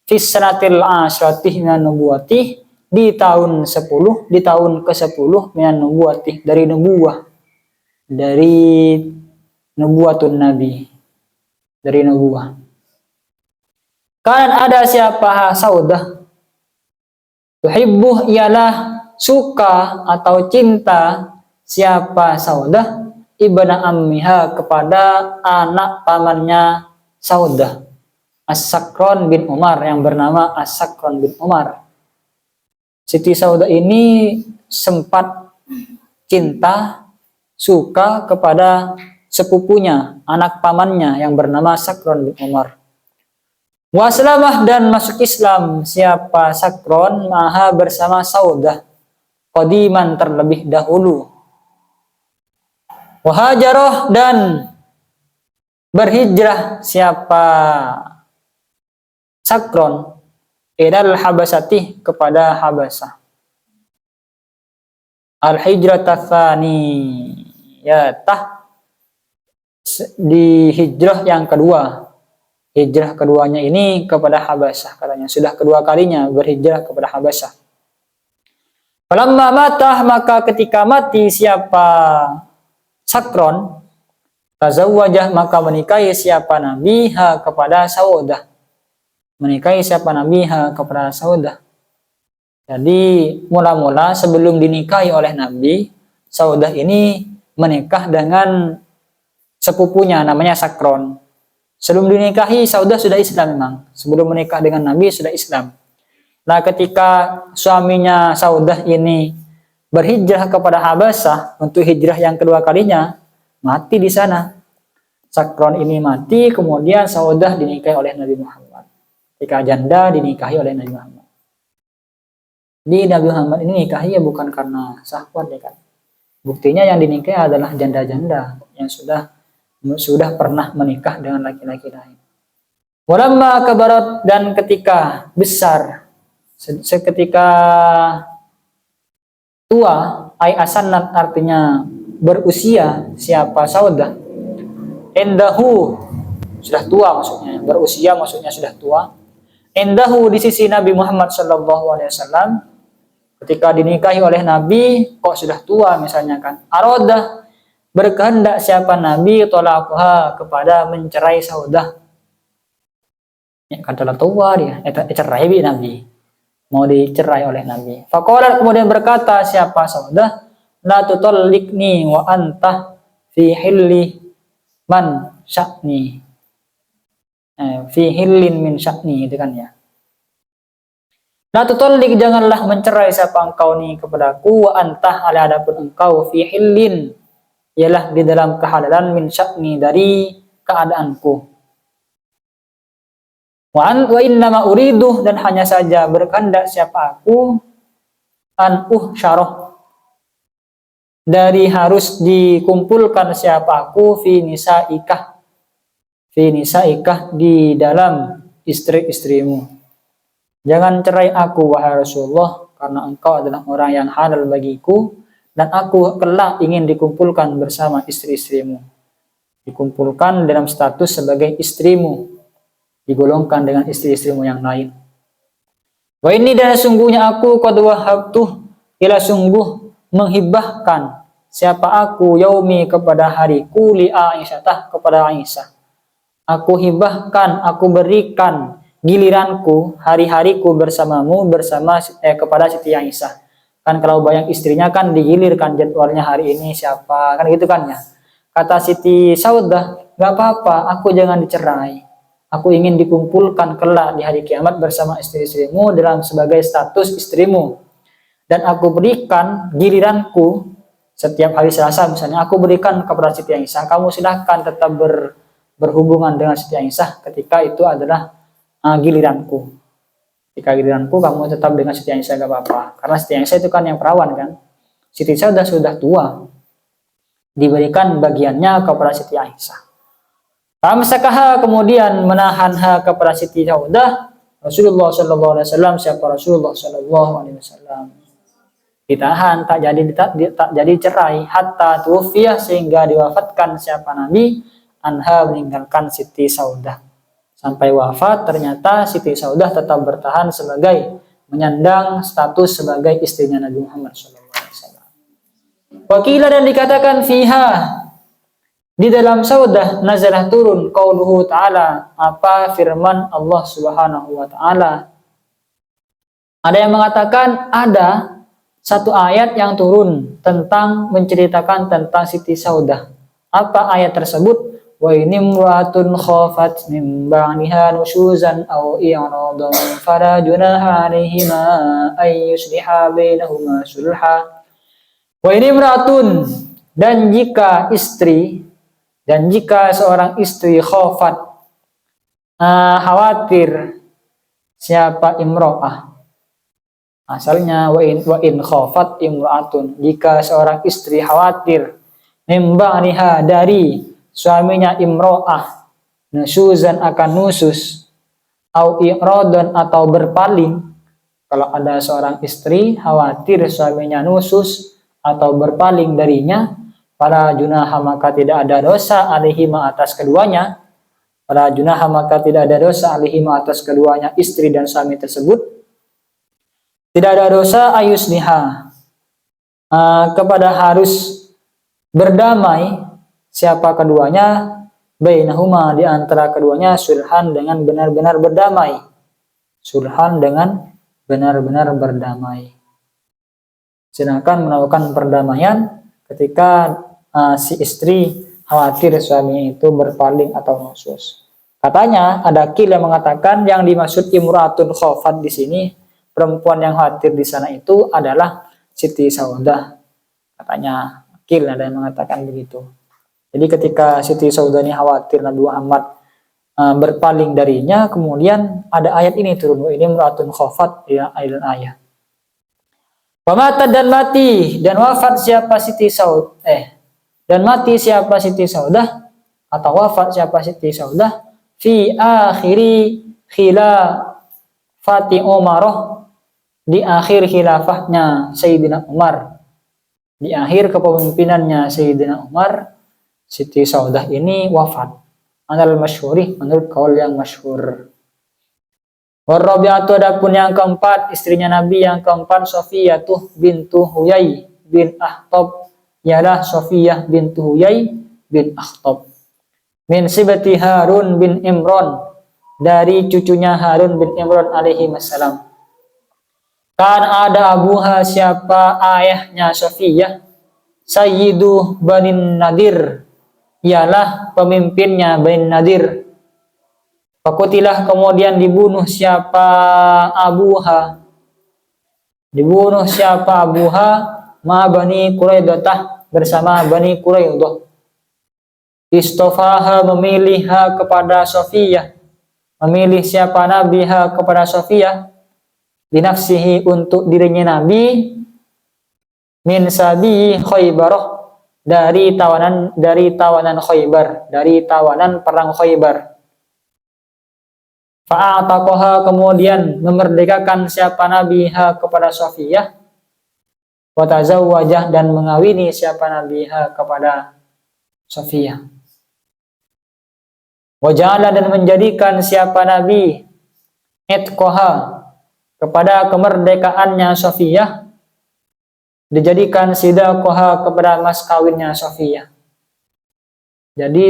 Speaker 1: fis sanatil asyrati minan nubuwati, di tahun 10, di tahun ke-10 minan nubuwati, dari nubuwah, dari nubuwatun Nabi, dari nubuwah. Kan ada siapa Saudah, tuhibbuh ialah suka atau cinta siapa Saudah ibna ammiha kepada anak pamannya Saudah, As-Sakron bin Umar, yang bernama As-Sakron bin Umar. Siti Saudah ini sempat cinta, suka kepada sepupunya, anak pamannya yang bernama Sakron bin Umar. Waslamah dan masuk Islam siapa Sakron maha bersama Saudah qadiman terlebih dahulu. Wahajaroh dan berhijrah siapa Sakron ilal Habasati kepada Habasah. Al-hijratatsani ya tah di hijrah yang kedua. Hijrah keduanya ini kepada Habasyah, katanya sudah kedua kalinya berhijrah kepada Habasyah. Falamma matah maka ketika mati siapa Sakron, tazawwajah maka menikahi siapa Nabi kepada Saudah. Menikahi siapa Nabi kepada Saudah. Jadi mula-mula sebelum dinikahi oleh Nabi, Saudah ini menikah dengan sepupunya namanya Sakron. Sebelum dinikahi Saudah sudah Islam memang. Sebelum menikah dengan Nabi sudah Islam. Nah, ketika suaminya Saudah ini berhijrah kepada Habasyah untuk hijrah yang kedua kalinya, mati di sana. Sakron ini mati, kemudian Saudah dinikahi oleh Nabi Muhammad. Ketika janda dinikahi oleh Nabi Muhammad. Di Nabi Muhammad ini nikahi ya bukan karena syahwat ya kan. Buktinya yang dinikahi adalah janda-janda yang sudah pernah menikah dengan laki-laki lain. Walamma kabarat dan ketika besar, seketika tua, ai asanat artinya berusia siapa Saudah. Endahu sudah tua maksudnya, berusia maksudnya sudah tua. Endahu di sisi Nabi Muhammad SAW ketika dinikahi oleh Nabi kok sudah tua misalnya kan. Arodah berkehendak siapa Nabi tolakuha kepada mencerai Saudah. Ya kan telah tua dia, cerai Nabi. Mau dicerai oleh Nabi. Faqalat kemudian berkata siapa Saudah, la tutalliqni wa anta fi hilli man sya'ni. Fi hillin min sya'ni itu kan ya. La tutalliq janganlah mencerai siapa engkau ni kepadaku wa anta ala adapun engkau fi hillin ialah di dalam kehalalan min sya'ni dari keadaanku. Wa innama uridu dan hanya saja berkehendak siapa aku an syarah dari harus dikumpulkan siapa aku fi nisaikah di dalam istri-istrimu. Jangan cerai aku wahai Rasulullah karena engkau adalah orang yang halal bagiku dan aku kelak ingin dikumpulkan bersama istri-istrimu. dikumpulkan dalam status sebagai istrimu, digolongkan dengan istri-istrimu yang lain. Wa ini dan sungguhnya aku qad wahabtu ila sungguh menghibahkan siapa aku yaumi kepada hariku li Aisyah kepada Aisyah. Aku hibahkan, aku berikan giliranku, hari-hariku bersamamu kepada Siti Aisyah. Kan kalau banyak istrinya kan digilirkan jadwalnya hari ini siapa, kan gitu kan ya. Kata Siti Saudah, gak apa-apa, aku jangan dicerai. Aku ingin dikumpulkan kelak di hari kiamat bersama istri-istrimu dalam sebagai status istrimu. Dan aku berikan giliranku setiap hari Selasa misalnya, aku berikan kepada Siti Aisyah, kamu silahkan tetap berhubungan dengan Siti Aisyah ketika itu adalah giliranku. Ketika giliranku kamu tetap dengan Siti Aisyah gak apa-apa. Karena Siti Aisyah itu kan yang perawan kan. Siti Aisyah sudah tua. Diberikan bagiannya kepada Siti Aisyah. Famsakaha kemudian menahanha kepada Siti Saudah Rasulullah sallallahu alaihi wasallam. Siapa Rasulullah sallallahu alaihi wasallam? Ditahan, tak jadi cerai hatta tuwfiyah sehingga diwafatkan siapa Nabi anha meninggalkan Siti Saudah. Sampai wafat ternyata Siti Saudah tetap bertahan sebagai menyandang status sebagai istrinya Nabi Muhammad SAW. Wakilah dan dikatakan fiha di dalam Saudah nazalah turun qauluhu ta'ala apa firman Allah Subhanahu wa taala. Ada yang mengatakan ada satu ayat yang turun tentang menceritakan tentang Siti Saudah. Apa ayat tersebut? Wa inimratun khafat min ba'liha nusyuzan aw i'radan fala junaha 'alaihima ay yusliha bainahuma sulha. Wa inimratun dan jika seorang istri khafat khawatir siapa imro'ah. Asalnya wa in khafat imra'atun, jika seorang istri khawatir nimba'niha dari suaminya imro'ah nusyuzan akan nusus au i'radan atau berpaling. Kalau ada seorang istri khawatir suaminya nusus atau berpaling darinya, para junaha maka tidak ada dosa alaihima atas keduanya. Para junaha maka tidak ada dosa alaihima atas keduanya istri dan suami tersebut. Tidak ada dosa ayusniha kepada harus berdamai siapa keduanya bainahuma di antara keduanya sulhan dengan benar-benar berdamai. Sulhan dengan benar-benar berdamai. Sedangkan melakukan perdamaian ketika si istri khawatir suami itu berpaling atau nusyuz. Katanya ada qil yang mengatakan yang dimaksud imratun khafat di sini, perempuan yang khawatir di sana itu adalah Siti Saudah. Katanya qil ada yang mengatakan begitu. Jadi ketika Siti Saudah ini khawatir Nabi Muhammad berpaling darinya, kemudian ada ayat ini turun, wa ini imratun khafat ya ayat. Pamata dan mati dan wafat siapa Siti Saudah dan mati siapa Siti Saudah atau wafat siapa Siti Saudah fi akhiri khilafati Umarah, di akhir khilafahnya Sayyidina Umar, di akhir kepemimpinannya Sayyidina Umar, Siti Saudah ini wafat. Anal masyhuri, menurut kaul yang masyhur. Warabi'atu adapun yang keempat, istrinya Nabi yang keempat Sofiyah bintu Huyai bin Akhtab, ialah Sofiyah bintu Huyai bin Akhtab. Min sibati Harun bin Imran, dari cucunya Harun bin Imran alaihi wassalam. Kan ada abuha siapa ayahnya Sofiyah, Sayyidu Banin Nadir, ialah pemimpinnya Bani Nadir. Fakutilah kemudian dibunuh siapa abuha, ma Bani Quraidah bersama Bani Quraidah. Istofaha memilihha kepada Sofiyah, memilih siapa Nabiha kepada Sofiyah, binafsihi untuk dirinya Nabi, min sabi Khaybarah, dari tawanan Khaybar, dari tawanan perang Khaybar. Fa'ataqaha kemudian memerdekakan siapa Nabiha kepada Sofiyah, wa tazawwajah dan mengawini siapa Nabiha kepada Sofiyah. Wa ja'ala dan menjadikan siapa Nabi itqaha kepada kemerdekaannya Safiyah, dijadikan sidaqaha kepada mas kawinnya Safiyah. Jadi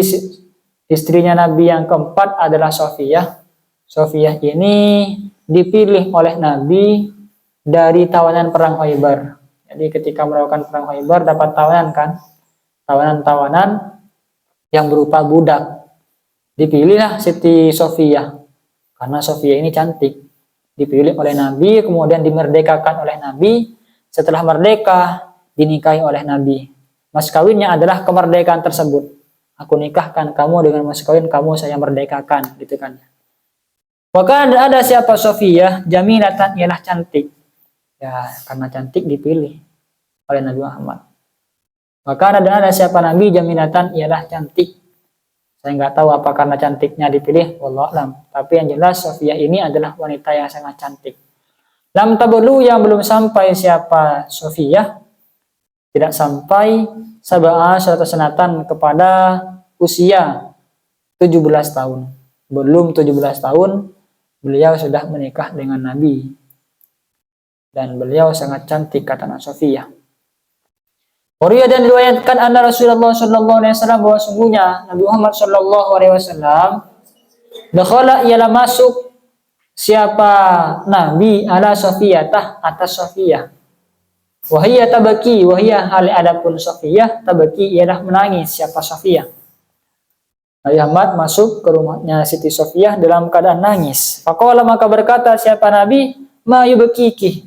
Speaker 1: istrinya Nabi yang keempat adalah Safiyah. Safiyah ini dipilih oleh Nabi dari tawanan perang Khaybar. Jadi ketika melakukan perang Khaybar dapat tawanan kan, tawanan-tawanan yang berupa budak. Dipilihlah Siti Safiyah karena Safiyah ini cantik. Dipilih oleh Nabi, kemudian dimerdekakan oleh Nabi. Setelah merdeka, dinikahi oleh Nabi. Mas kawinnya adalah kemerdekaan tersebut. Aku nikahkan kamu dengan mas kawin, kamu saya merdekakan, gitu kan. Maka ada siapa Safiyah, jamilatan ialah cantik. Ya, karena cantik dipilih oleh Nabi Muhammad. Maka ada siapa Nabi, jamilatan ialah cantik. Saya nggak tahu apa karena cantiknya dipilih, wallahu a'lam. Tapi yang jelas Safiyah ini adalah wanita yang sangat cantik. Lam tablu yang belum sampai siapa Safiyah, tidak sampai sab'a syarata sanatan kepada usia 17 tahun. Belum 17 tahun beliau sudah menikah dengan Nabi. Dan beliau sangat cantik kata Safiyah. Qoriya dan diriwayatkan anna Rasulullah sallallahu alaihi wasallam bahwa sungguhnya Nabi Muhammad sallallahu alaihi wasallam dakhala ialah masuk siapa Nabi ala Safiyah atas Safiyah. Wahiyya tabaki, wahiyya hal adapun Safiyah tabaki ialah menangis siapa Safiyah. Nabi Muhammad masuk ke rumahnya Siti Safiyah dalam keadaan nangis. Faqala maka berkata siapa Nabi, ma yubkiki,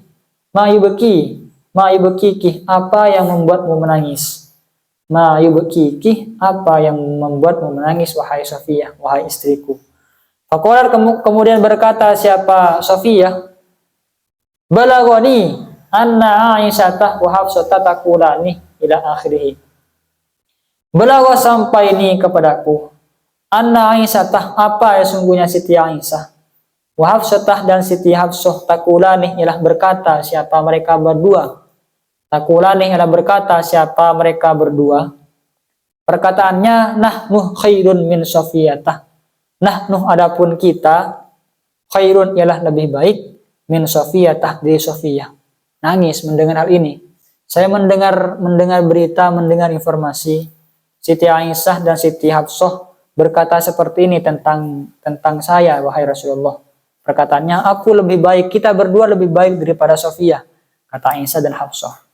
Speaker 1: ma yubki. Ma yubkiki, apa yang membuatmu menangis? Ma yubkiki, apa yang membuatmu menangis wahai Safiyah, wahai istriku? Faqala kemudian berkata siapa Safiyah, balagoni anna Aisyah wa Hafsah taqulani ila akhirih. Balago sampai ini kepadaku anna Aisyah, apa yang sungguhnya Siti Aisyah, wa Hafsah dan Siti Hafsah taqulani ialah berkata siapa mereka berdua. Taqulani ialah berkata siapa mereka berdua. Perkataannya nahnu khairun min Safiyatah. Nahnu adapun kita khairun ialah lebih baik min Safiyatah dari Safiyah. Nangis mendengar hal ini. Saya mendengar berita, mendengar informasi Siti Aisyah dan Siti Hafsah berkata seperti ini tentang saya wahai Rasulullah. Perkataannya aku lebih baik, kita berdua lebih baik daripada Safiyah, kata Aisyah dan Hafsah.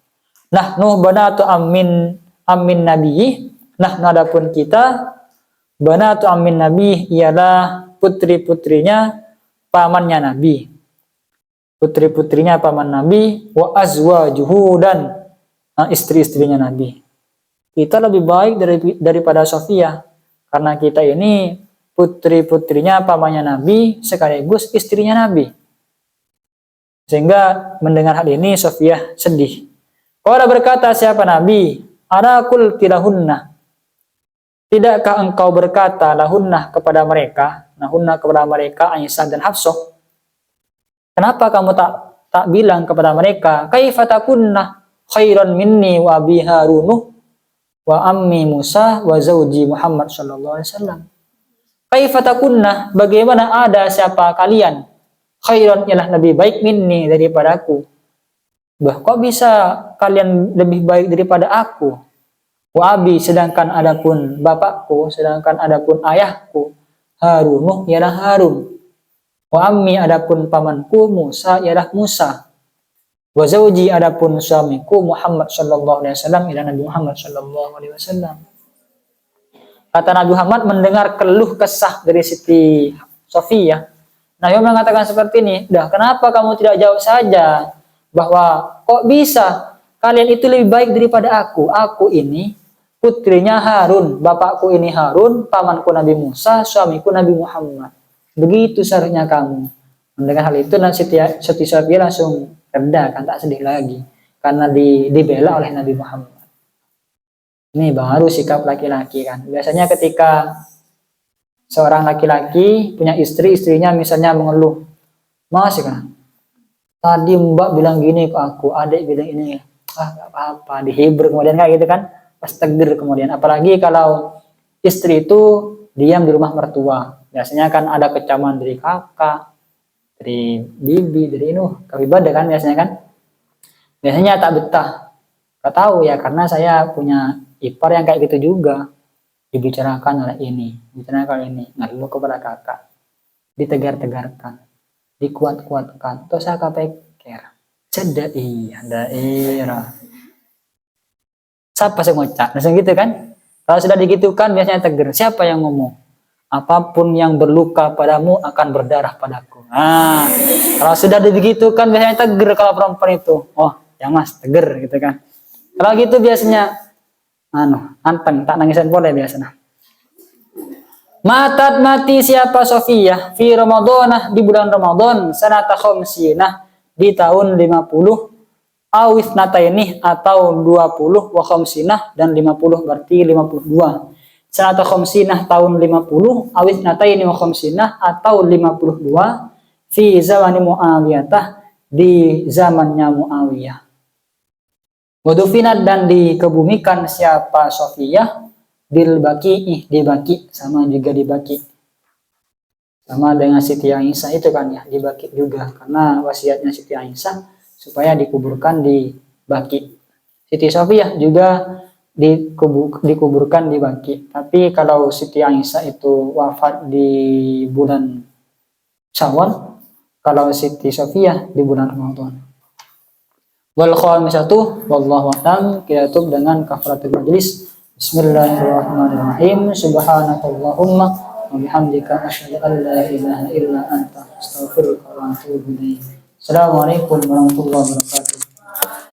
Speaker 1: Nahnu banatu amin nabiyyi. Nahnu adapun kita banatu amin nabi ialah putri-putrinya pamannya Nabi. Putri-putrinya paman Nabi wa azwajuhu dan istri-istrinya Nabi. Kita lebih baik daripada Safiyah karena kita ini putri-putrinya pamannya Nabi sekaligus istrinya Nabi. Sehingga mendengar hal ini Safiyah sedih. Qala berkata siapa Nabi, ana qulti lahunna, tidakkah engkau berkata lahunna kepada mereka, lahunna kepada mereka Aisyah dan Hafsah, kenapa kamu tak bilang kepada mereka kaifa takunna khairan minni wa abi Harunuh wa ammi Musa wa zauji Muhammad sallallahu alaihi wasallam. Kaifa takunna, bagaimana ada siapa kalian khairan ialah lebih baik minni daripadaku. Kok bisa kalian lebih baik daripada aku? Wa abi, sedangkan adapun bapakku, sedangkan adapun ayahku Harunuh ialah Harun. Wa ammi adapun pamanku Musa ialah Musa. Wa zauji adapun suamiku Muhammad sallallahu alaihi wasallam ialah Nabi Muhammad sallallahu alaihi wasallam. Kata Nabi Muhammad mendengar keluh kesah dari Siti Safiyah. Nabi mengatakan seperti ini, dah kenapa kamu tidak jawab saja bahwa kok bisa kalian itu lebih baik daripada aku. Aku ini putrinya Harun, bapakku ini Harun, pamanku Nabi Musa, suamiku Nabi Muhammad. Begitu seharusnya kamu. Mendengar hal itu dan Siti Safiyah langsung reda kan, tak sedih lagi karena dibela oleh Nabi Muhammad. Ini baru sikap laki-laki kan. Biasanya ketika seorang laki-laki punya istri, istrinya misalnya mengeluh, Mas kan, tadi Mbak bilang gini ke aku, adik bilang ini, gak apa-apa, dihibur kemudian kayak gitu kan, pas takdir kemudian. Apalagi kalau istri itu diam di rumah mertua. Biasanya kan ada kecaman dari kakak, dari bibi, dari kabibada kan biasanya kan. Biasanya tak betah. Gak tahu ya, karena saya punya ipar yang kayak gitu juga. Dibicarakan oleh ini, dibicarakan ini, lalu kepada kakak, ditegar-tegarkan, dikuat-kuatkan, terus saya pikir, iya daerah. Siapa yang ngocak? Langsung gitu kan? Kalau sudah digitukan biasanya tegar. Siapa yang ngomong? Apapun yang berluka padamu akan berdarah padaku. Nah, kalau sudah digitukan biasanya tegar kalau perempuan itu. Oh, ya mas, tegar gitu kan. Kalau gitu biasanya anteng, tak nangisan boleh biasanya. Matat mati siapa Sofia fi Ramadanah di bulan Ramadan sanata khamsinah di tahun 50 awis nata ini atau 20 wa khamsinah dan 50 berarti 52. Sanata khamsinah tahun 50 awis nata ini wa khamsinah atau 52 fi zamani Muawiyah di zamannya Muawiyah. Wadufinat dan dikebumikan siapa Sofiyah bil baki di baki, sama juga di baki, sama dengan Siti Aisyah itu kan ya, di baki juga karena wasiatnya Siti Aisyah supaya dikuburkan di baki. Siti Sofiyah juga dikuburkan di baki, tapi kalau Siti Aisyah itu wafat di bulan Syawal, kalau Siti Sofiyah di bulan Ramadan. Wal khamisatu wallahu a'lam, kita tutup dengan kafaratul majlis. Bismillahirrahmanirrahim. Subhanakallahumma wa bihamdika asyhadu an la ilaha illa anta astaghfiruka wa atubu ilaik. Assalamualaikum warahmatullahi wabarakatuh.